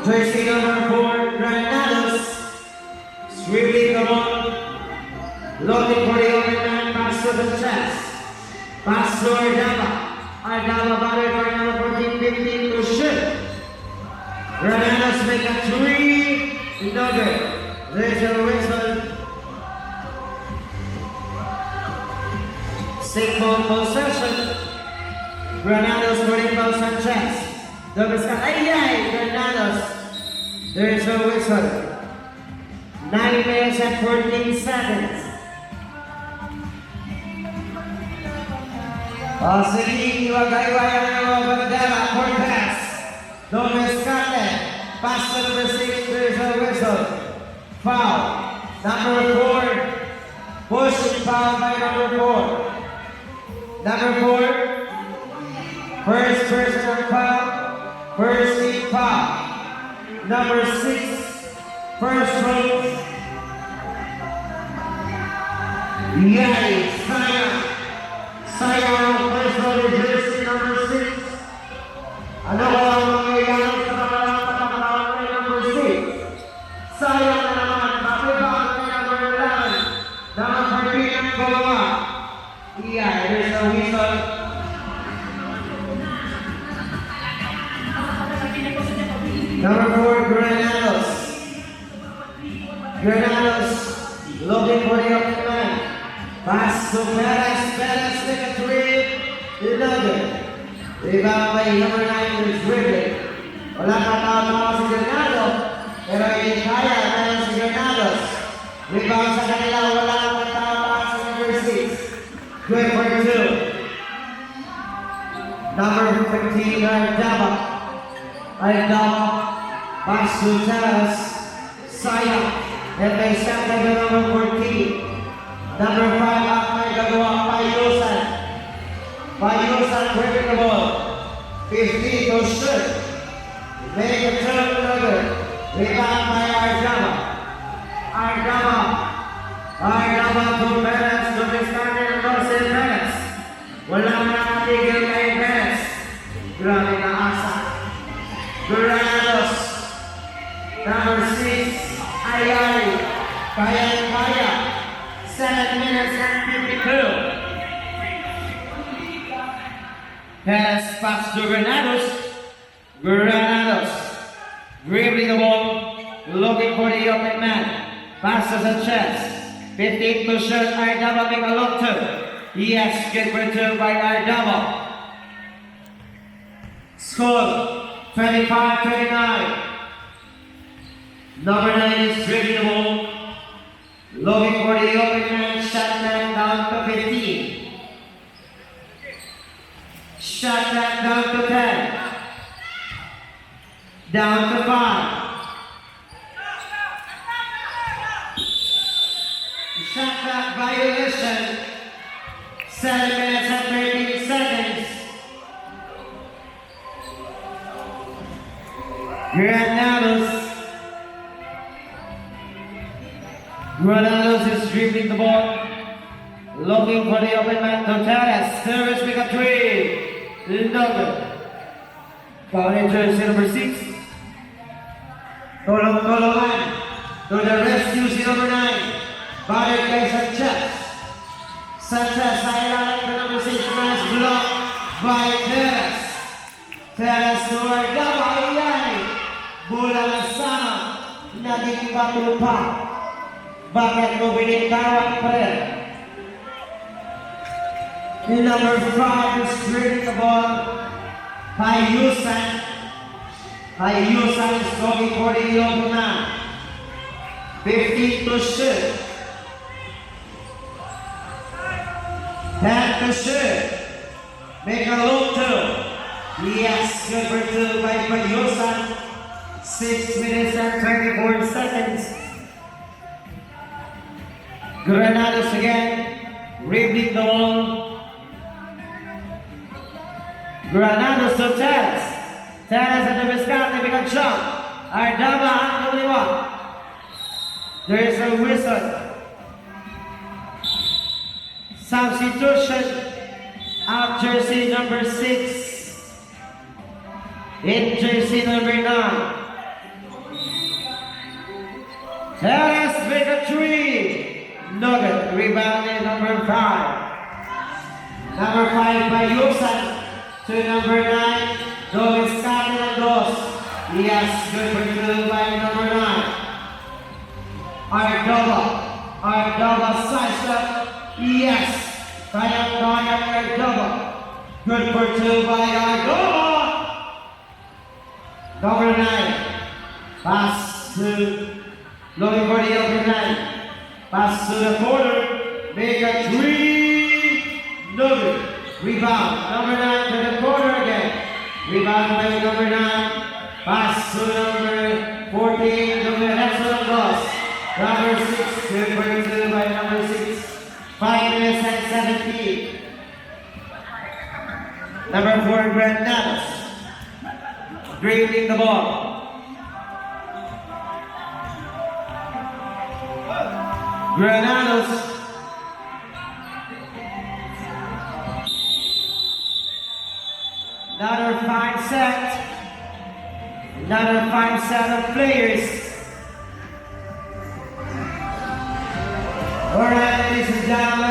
Jersey number 4, Granados. Swiftly come on. Looking for the open man, pass to the chest. Pass to Ardava. Ardava batted for number 14, 15 to shoot. Granados make a 3. No good. There's a whistle. 6-ball possession. Granados for the Sanchez. Double scan. Ay, Granados. There's a whistle. 9 minutes and 14 seconds. Sige, iwag-iwayan na yung Bandera for pass. Double scan. Pass to number 6. There's a whistle. Foul. Number 4. Pushing foul by number 4. Number 4, first personal foul, first team foul. Number 6, first row. Yay, Sayang, first row, jersey number 6. Ano ba ang mangyayari sa mga number 6? Sayang na naman, bakit ba ang number 11? Dapat parking ang gawa. Yeah, there's a whistle. Number 4, Granados. Granados looking for the open man. Pass to Perez. Perez take a 3. 11. Rebound by number 9 who's dribbling. Wala katawa si Granado. Pero hindi kaya na si Granados. Rebound sa kanila. Wala katawa si number 6. Good for 2. Number 15, Ardava. Ardava. Pass to Teras. Sayang. And they step like the number 14. Number 5, Ahmed Gagawa. Payusan. Payusan gripping the ball. 15 to shoot. Make a turn another. Rebound by Ardava. Ardava. Ardava to Perez. To the starter. Perez. Wala na natigil kay Perez. Grabe na asa. Granados. Number 6. Ayari. Kaya. 7 minutes and 52. Perez pass to Granados. Granados. Dribbling the ball. Looking for the open man. Passes a chest. 15 to shoot. Ardava make a long two. Yes, good for 2 by Ardava. Score 25-29. Number 9 is dribbling the ball. Looking for the open man. Shot that down to 15. Shot that down to 10. Down to 5. Shot clock violation. 7 minutes and 13 seconds. Granados is dribbling the ball. Looking for the open man to Teres. Teres with a 3. Double. Foul in jersey number 6. Tolong-tolongan. To the rescue si number 9. Balik kay Sanchez. Sanchez highlight the number 6 pass blocked by Teres. Teres to Ardava. Ayan. Bola na sana. Naging batul pa. Bakit mo binitawan pa rin? The number 5 is dribbling the ball. Payusan. Payusan is going for the open man. 15 to shoot. 10 to shoot. Make a low two. Yes, good for 2 by Payusan. 6 minutes and 24 seconds. Granados again. Dribbling the ball. Granados to Teres. Teres at the Viscante, they become shot. Ardava on the only one. There is a whistle. Substitution of jersey number 6 in jersey number 9. Nugget. Rebounded number 5. Number 5 by Yusan to number 9. Gomez Carlos. Yes, good for 2 by number 9. Ardoba slice up. Yes. Kayang Ardoba. Good for 2 by Ardoba. Number 9. Pass to looking for the number 9. Pass to the corner. Make a 3. Nugget. Rebound. Number 9 to the corner again. Rebound by number 9. Pass to number 14. Number Exodus. Number 6. Good for 2 by number 6. 5 minutes and 17. Number 4, Granados. Dribbling the ball. Granados. Another 5 set. Another 5 set of players. Alright, ladies and gentlemen.